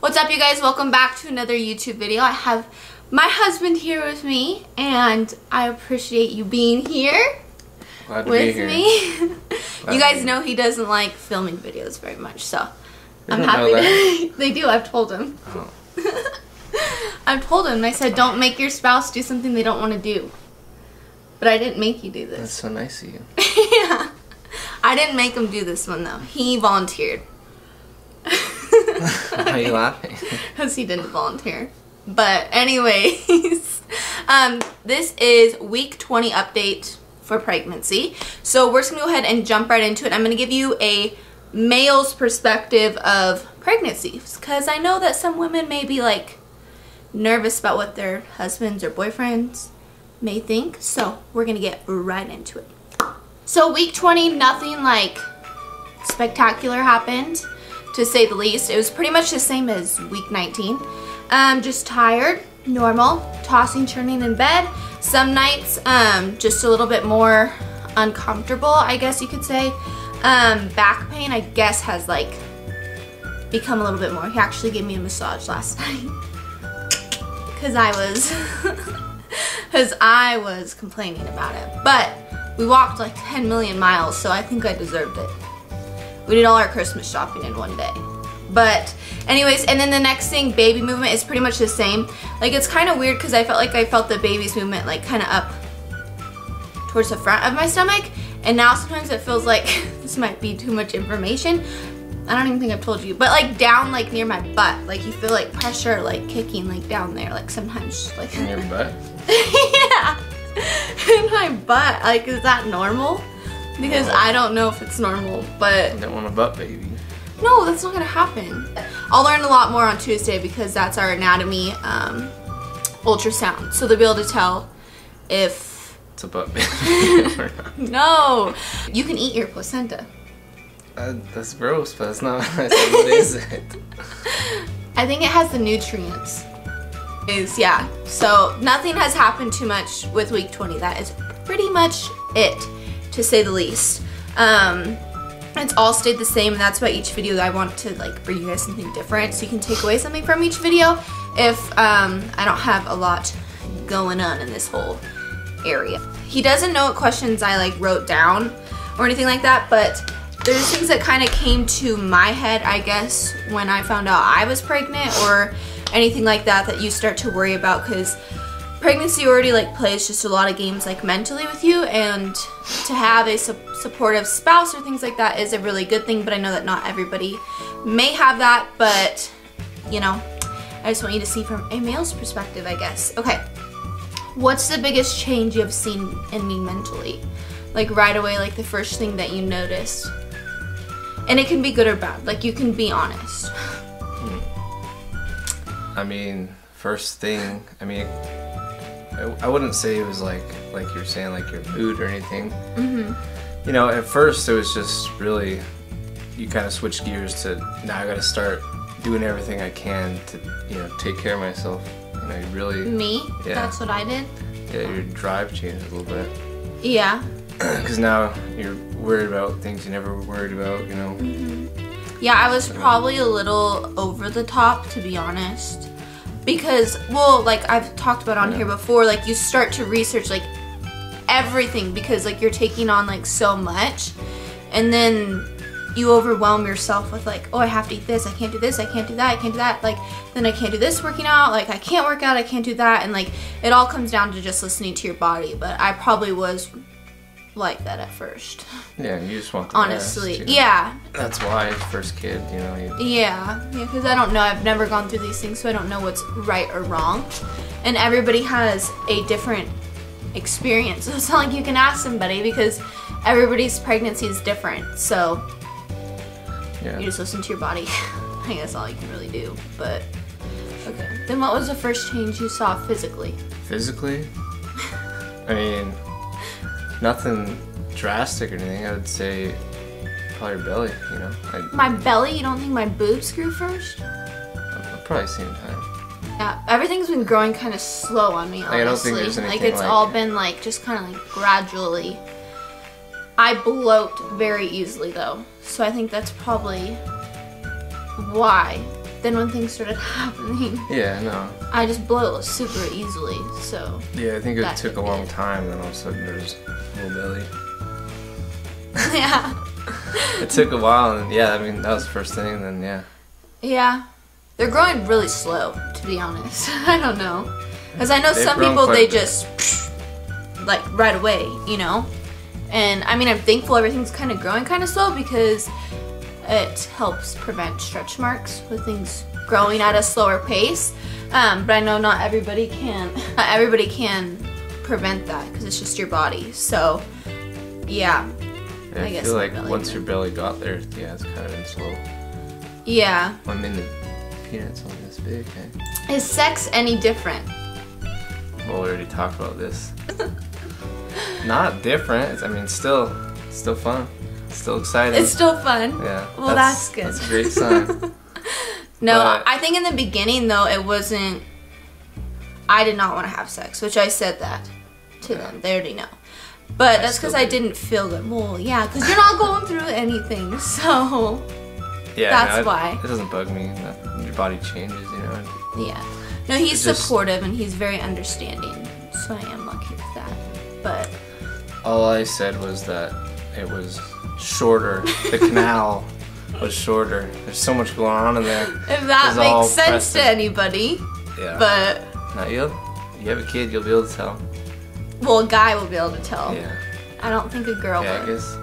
What's up, you guys? Welcome back to another YouTube video. I have my husband here with me, and I appreciate you being here with me. You guys know he doesn't like filming videos very much, so I'm happy. They do. I've told him. Oh. I've told him. I said, don't make your spouse do something they don't want to do. But I didn't make you do this. That's so nice of you. Yeah. I didn't make him do this one, though. He volunteered. Why are you laughing? Because he didn't volunteer. But anyways, this is week 20 update for pregnancy. So we're just going to go ahead and jump right into it. I'm going to give you a male's perspective of pregnancy. Because I know that some women may be like nervous about what their husbands or boyfriends may think. So we're going to get right into it. So week 20, nothing like spectacular happened, to say the least. It was pretty much the same as week 19. Just tired, normal, tossing, turning in bed. Some nights, just a little bit more uncomfortable, I guess you could say. Back pain, I guess, has like become a little bit more. He actually gave me a massage last night because I was complaining about it. But we walked like 10 million miles, so I think I deserved it. We did all our Christmas shopping in one day. But anyways, and then the next thing, baby movement, is pretty much the same. Like, it's kind of weird because I felt the baby's movement like kind of up towards the front of my stomach. And now sometimes it feels like this might be too much information. I don't even think I've told you. But like down like near my butt. Like you feel like pressure like kicking like down there. Like sometimes like in your butt? Yeah. In my butt. Like, is that normal? Because I don't know if it's normal, but I don't want a butt baby. No, that's not gonna happen. I'll learn a lot more on Tuesday because that's our anatomy ultrasound. So they'll be able to tell if it's a butt baby or not. No, you can eat your placenta. That's gross, but it's not. What is it? I think it has the nutrients. Yeah. So nothing has happened too much with week 20. That is pretty much it, to say the least. It's all stayed the same, and that's why each video I want to like bring you guys something different so you can take away something from each video if I don't have a lot going on in this whole area. He doesn't know what questions I like wrote down or anything like that, but there's things that kind of came to my head, I guess, when I found out I was pregnant or anything like that you start to worry about, because pregnancy already like plays just a lot of games like mentally with you, and to have a supportive spouse or things like that is a really good thing. But I know that not everybody may have that, but you know, I just want you to see from a male's perspective, I guess. Okay, what's the biggest change you have seen in me mentally? Like right away, like the first thing that you noticed. And it can be good or bad, like you can be honest. I mean, first thing, I mean, I wouldn't say it was like you're saying, like your mood or anything. You know, at first it was just really, you kind of switch gears to, now I gotta start doing everything I can to, you know, take care of myself. You know, you really... Me? Yeah. That's what I did? Yeah, your drive changed a little bit. Yeah. Because now you're worried about things you never were worried about, you know. Yeah, I was probably a little over the top, to be honest. Because, well, like I've talked about on here before, like you start to research like everything because like you're taking on like so much, and then you overwhelm yourself with like, oh, I have to eat this, I can't do this, I can't do that, I can't do that, like then I can't do this working out, like I can't work out, I can't do that, and like it all comes down to just listening to your body. But I probably was like that at first. Yeah, you just want the honestly best, you know? Yeah, that's why first kid, you know. Yeah, because I don't know, I've never gone through these things, so I don't know what's right or wrong, and everybody has a different experience. So it's not like you can ask somebody because everybody's pregnancy is different. So yeah, you just listen to your body. I think that's all you can really do. But okay, then what was the first change you saw physically? Physically? I mean, nothing drastic or anything. I would say probably your belly, you know. My belly? You don't think my boobs grew first? Probably same time. Yeah, everything's been growing kind of slow on me, honestly. I don't think there's anything like it's all been like just kind of like gradually. I bloat very easily though, so I think that's probably why then when things started happening, yeah, no. I just blow super easily, so. Yeah, I think it took a long time, then all of a sudden there's a little belly. Yeah. It took a while, and yeah, I mean, that was the first thing, and then yeah. Yeah. They're growing really slow, to be honest. I don't know. Because I know They've some grown people, quite they a bit. just, like, right away, you know? And, I mean, I'm thankful everything's kind of growing kind of slow because it helps prevent stretch marks with things growing at a slower pace. But I know not everybody can prevent that because it's just your body. So, yeah. I guess feel like not really, once but- your belly got there, yeah, it's kind of been slow. Yeah. I mean, the peanut's only this big, okay? Is sex any different? Well, we already talked about this. Not different. I mean, still fun. Still exciting. It's still fun. Yeah. Well, that's good. That's a great sign. No, But- I think in the beginning though, it wasn't. I did not want to have sex, which I said that to them. They already know. But that's because I didn't feel good. Well, yeah, because you're not going through anything, so Yeah, that's no, why. It doesn't bug me. Your body changes, you know. Yeah. No, he's It's just- supportive and he's very understanding, so I am lucky with that. But All I said was that it was shorter. The canal was shorter. There's so much going on in there. if that It's all makes sense pressed to in. anybody, Yeah. but Now you have a kid, you'll be able to tell. well, a guy will be able to tell. Yeah. I don't think a girl Yeah, I would. guess.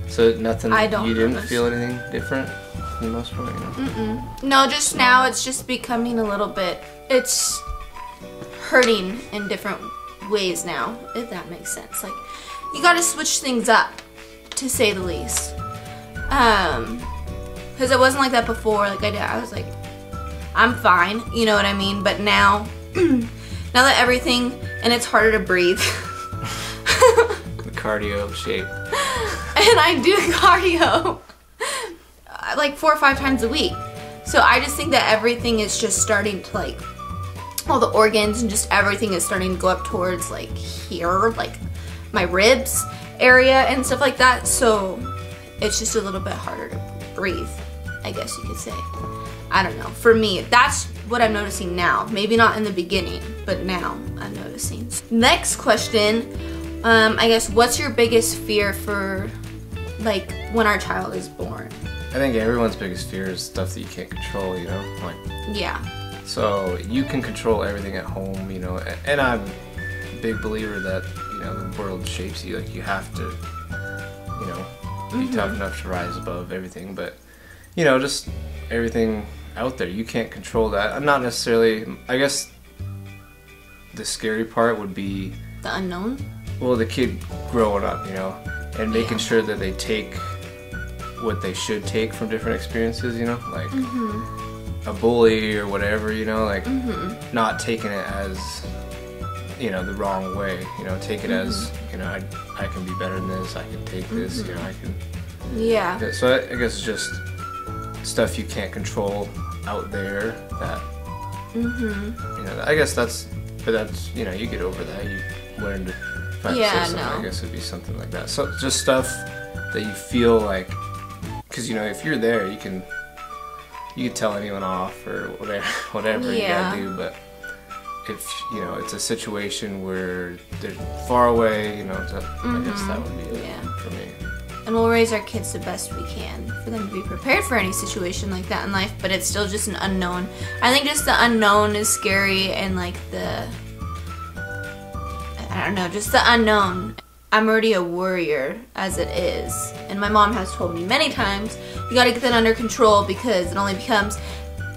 So nothing. I don't You didn't notice. feel anything different for the most part, you know. No, just now it's just becoming a little bit, it's hurting in different ways now, if that makes sense. Like, you gotta switch things up, to say the least. Because it wasn't like that before. Like, I was like, I'm fine, you know what I mean? But now, now that everything, and it's harder to breathe. The cardio shape. And I do cardio like 4 or 5 times a week. So I just think that everything is just starting to, like, all the organs and just everything is starting to go up towards, like, here, like my ribs area and stuff like that. So it's just a little bit harder to breathe, I guess you could say. I don't know. For me, that's what I'm noticing now. Maybe not in the beginning, but now I'm noticing. Next question. I guess, what's your biggest fear for, like, when our child is born? I think everyone's biggest fear is stuff that you can't control, you know? Like, Yeah. so you can control everything at home, you know, and I'm a big believer that, you know, the world shapes you. Like, you have to, you know, be tough enough to rise above everything. But, you know, just everything out there, you can't control that. I'm not necessarily, I guess the scary part would be, The unknown? well, the kid growing up, you know, and making Yeah. sure that they take what they should take from different experiences, you know, like a bully or whatever, you know, like not taking it as, you know, the wrong way, you know, take it as, you know, I can be better than this, I can take this, you know, I can. Yeah. So I guess it's just stuff you can't control out there that, you know, I guess that's, you know, you get over that, you learn to, if I had to Yeah, say something, no. I guess it'd be something like that. So just stuff that you feel like, because, you know, if you're there, you can tell anyone off or whatever you Yeah. gotta do, but if, you know, it's a situation where they're far away, you know, I guess that would be it for me. And we'll raise our kids the best we can for them to be prepared for any situation like that in life, but it's still just an unknown. I think just the unknown is scary, and like I don't know, just the unknown. I'm already a worrier as it is, and my mom has told me many times, you gotta get that under control because it only becomes,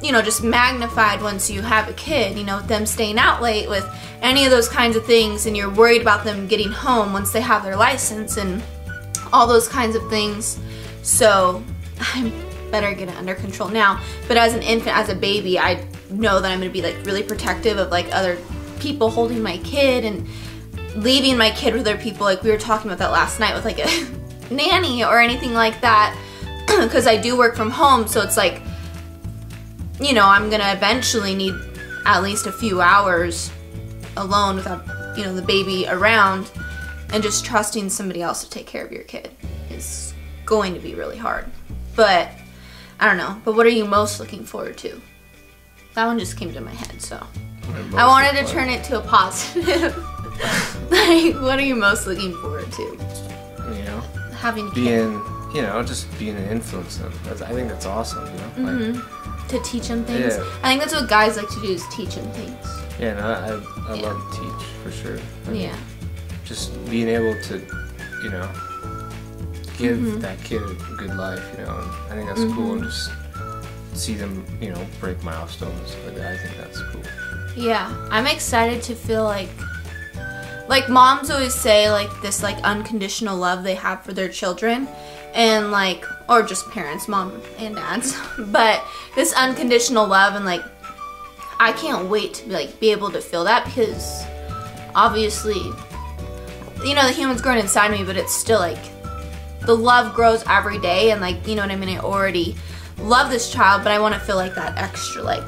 you know, just magnified once you have a kid, you know, with them staying out late, with any of those kinds of things, and you're worried about them getting home once they have their license and all those kinds of things. So I better get it under control now. But as an infant, as a baby, I know that I'm gonna be like really protective of like other people holding my kid and leaving my kid with other people. Like we were talking about that last night with like a nanny or anything like that. Because I do work from home, so it's like, you know, I'm gonna eventually need at least a few hours alone without, you know, the baby around. And just trusting somebody else to take care of your kid is going to be really hard. But, I don't know. But what are you most looking forward to? That one just came to my head, so. I wanted to turn it to a positive. Like, what are you most looking forward to? You know, having a kid. Being, you know, just being an influence. I think that's awesome, you know? Like, to teach them things. Yeah. I think that's what guys like to do, is teach them things. Yeah, no, I love to teach, for sure. I mean, Yeah. just being able to, you know, give that kid a good life, you know, and I think that's cool, and just see them, you know, break milestones like that. I think that's cool. Yeah, I'm excited to feel like moms always say, like, this, like, unconditional love they have for their children, and, like, or just parents, mom and dads, but this unconditional love, and, like, I can't wait to, like, be able to feel that, because obviously, you know, the human's growing inside me, but it's still, like, the love grows every day, and, like, you know what I mean, I already love this child, but I want to feel like that extra, like,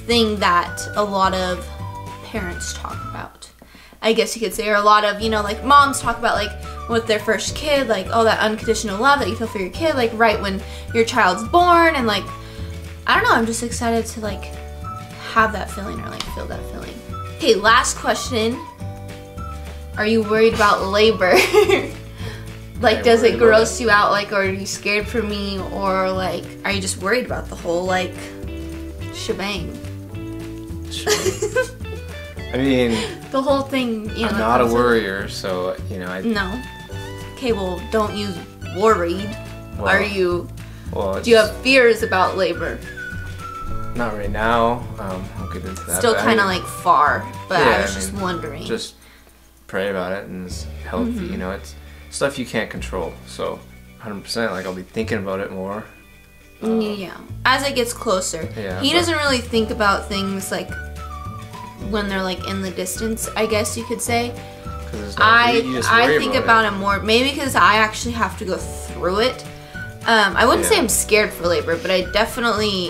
thing that a lot of parents talk about, I guess you could say, or a lot of, you know, like, moms talk about, like, with their first kid, like, oh, that unconditional love that you feel for your kid, like, right when your child's born, and, like, I don't know, I'm just excited to, like, have that feeling, or, like, feel that feeling. Okay, last question. Are you worried about labor? Like, does it gross you out, like, or are you scared for me, or, like, are you just worried about the whole, like, shebang? I mean, the whole thing, you know. I'm not a worrier, so, you know, No. Okay, well, don't use worried. Well, are you, well, do you have fears about labor? Not right now. I'll get into that. Still kind of, like, far, but yeah, I was just wondering. Just pray about it, and it's healthy, you know, it's stuff you can't control, so 100%, like, I'll be thinking about it more. Yeah, as it gets closer. Yeah, he doesn't really think about things, like, when they're, like, in the distance, I guess you could say. I think about it more, maybe because I actually have to go through it. I wouldn't say I'm scared for labor, but I definitely,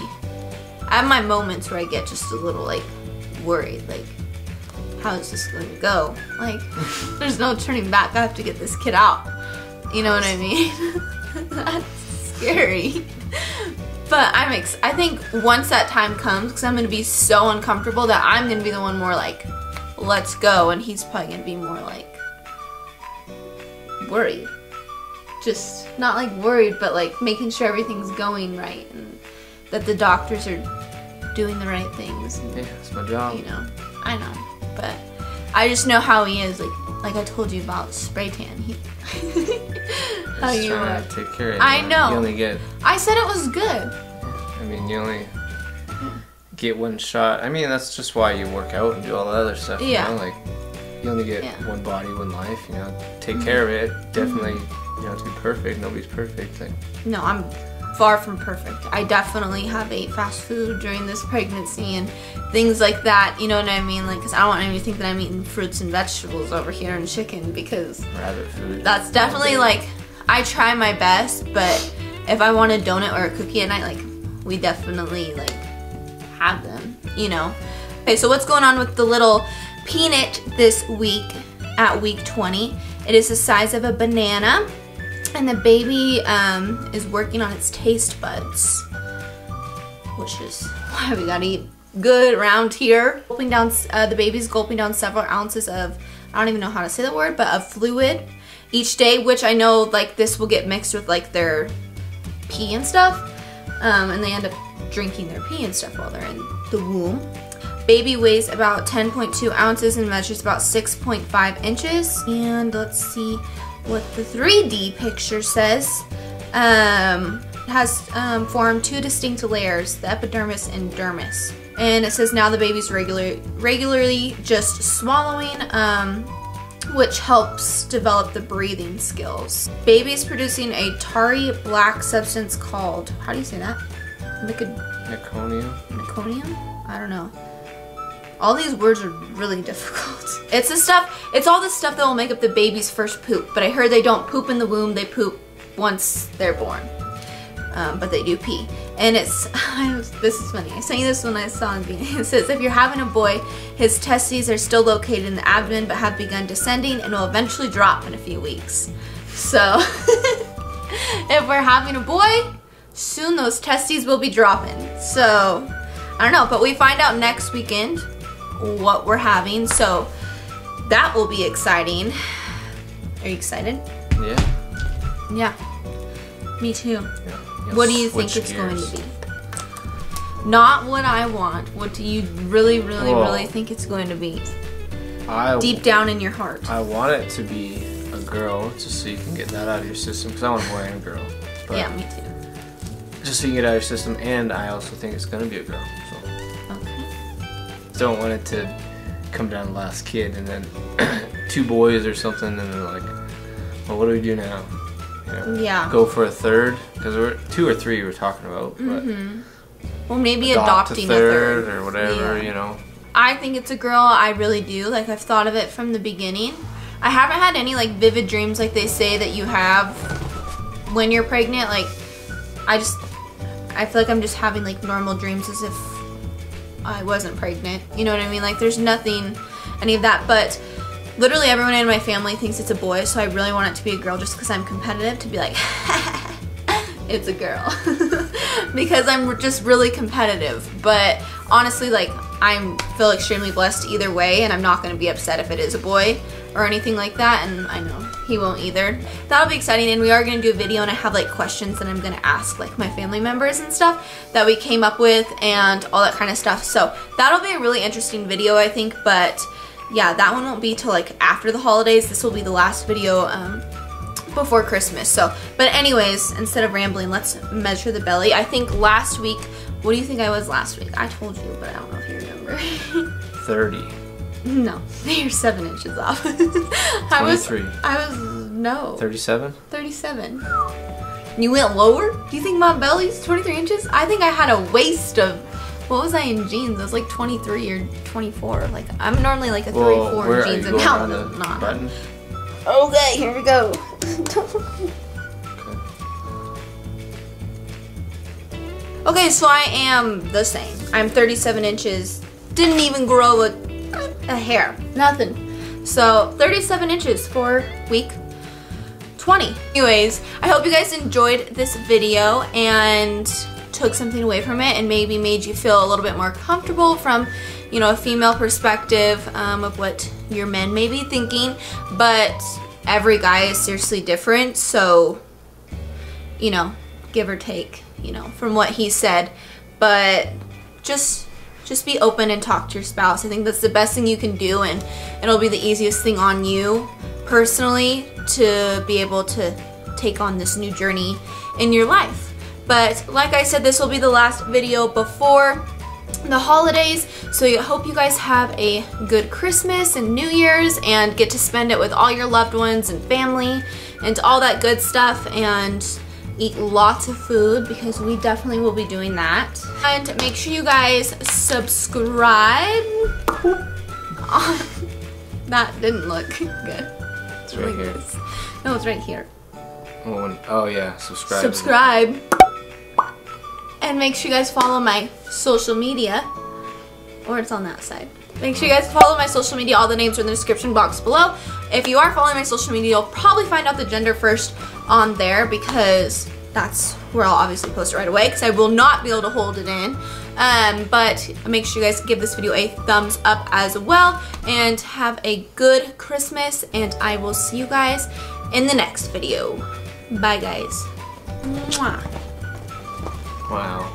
I have my moments where I get just a little, like, worried, like, how is this going to go? Like, there's no turning back, I have to get this kid out. You know what I mean? That's scary. But I think once that time comes, because I'm going to be so uncomfortable, that I'm going to be the one more like, let's go, and he's probably going to be more like worried. Just not like worried, but like making sure everything's going right, and that the doctors are doing the right things. And, yeah, it's my job. You know, I know, but I just know how he is. Like I told you about spray tan. How you trying to take care of it. I know. You only get. I said it was good. I mean, you only get one shot. I mean, that's just why you work out and do all that other stuff. Yeah. You know, like you only get one body, one life. You know, take care of it. Definitely, you know, to be perfect. Nobody's perfect. Like, no, I'm far from perfect. I definitely have ate fast food during this pregnancy and things like that. You know what I mean? Like, because I don't want anyone to think that I'm eating fruits and vegetables over here and chicken, because rabbit food. That's definitely like, I try my best, but if I want a donut or a cookie at night, like, we definitely like have them, you know. Okay, so what's going on with the little peanut this week at week 20? It is the size of a banana, and the baby is working on its taste buds, which is why we gotta eat good around here. Gulping down, the baby's gulping down several ounces of, I don't even know how to say the word, but of fluid each day, which I know like this will get mixed with like their pee and stuff, and they end up drinking their pee and stuff while they're in the womb. Baby weighs about 10.2 ounces and measures about 6.5 inches. And let's see what the 3D picture says. It has formed two distinct layers, the epidermis and dermis. And it says now the baby's regularly just swallowing, which helps develop the breathing skills. Baby's producing a tarry black substance called, how do you say that? Meconium? Meconium? I don't know. All these words are really difficult. It's all the stuff that will make up the baby's first poop, but I heard they don't poop in the womb, they poop once they're born. But they do pee. And this is funny, I sent you this when I saw it. It says, if you're having a boy, his testes are still located in the abdomen but have begun descending and will eventually drop in a few weeks. So, if we're having a boy, soon those testes will be dropping. So, I don't know, but we find out next weekend what we're having, so that will be exciting. Are you excited? Yeah. Yeah. Me too. Yeah. What do you think it's going to be? Not what I want. What do you really think it's going to be? Deep down in your heart. I want it to be a girl, just so you can get that out of your system, because I want a boy and a girl. But yeah, me too. Just so you can get it out of your system, and I also think it's going to be a girl. So. Okay. Don't want it to come down to the last kid, and then 2 boys or something, and they're like, well, what do we do now? You know, yeah. Go for a third, because we're 2 or 3 we're talking about. But well, maybe adopting a third or whatever, you know. I think it's a girl. I really do. Like, I've thought of it from the beginning. I haven't had any like vivid dreams like they say that you have when you're pregnant. Like, I feel like I'm just having like normal dreams as if I wasn't pregnant. You know what I mean? Like, there's nothing, any of that. But literally everyone in my family thinks it's a boy, so I really want it to be a girl just because I'm competitive, to be like, it's a girl. Because I'm just really competitive. But honestly, like, I feel extremely blessed either way, and I'm not going to be upset if it is a boy or anything like that, and I know he won't either. That'll be exciting, and we are going to do a video, and I have like questions that I'm going to ask like my family members and stuff that we came up with and all that kind of stuff. So that'll be a really interesting video, I think. But yeah, that one won't be till like after the holidays. This will be the last video before Christmas. So, but anyways, instead of rambling, let's measure the belly. I think last week, what do you think I was last week? I told you, but I don't know if you remember. 30. No, you're 7 inches off. 23. No. 37? 37. You went lower? Do you think my belly's 23 inches? I think I had a waist of, what was I in jeans? I was like 23 or 24. Like, I'm normally like a 34 in jeans, and now I'm not. Button? Okay, here we go. Okay, so I am the same. I'm 37 inches. Didn't even grow a hair. Nothing. So 37 inches for week 20. Anyways, I hope you guys enjoyed this video and took something away from it, and maybe made you feel a little bit more comfortable from, you know, a female perspective of what your men may be thinking. But every guy is seriously different, so, you know, give or take, you know, from what he said. But just be open and talk to your spouse. I think that's the best thing you can do, and it'll be the easiest thing on you personally to be able to take on this new journey in your life. But like I said, this will be the last video before the holidays, so I hope you guys have a good Christmas and New Year's and get to spend it with all your loved ones and family and all that good stuff, and eat lots of food, because we definitely will be doing that. And make sure you guys subscribe. That didn't look good. It's right here. No, it's right here. Oh yeah, subscribe. Subscribe. And make sure you guys follow my social media, or it's on that side. Make sure you guys follow my social media. All the names are in the description box below. If you are following my social media, you'll probably find out the gender first on there, because that's where I'll obviously post it right away, because I will not be able to hold it in. But make sure you guys give this video a thumbs up as well, and have a good Christmas, and I will see you guys in the next video. Bye guys. Mwah. Wow.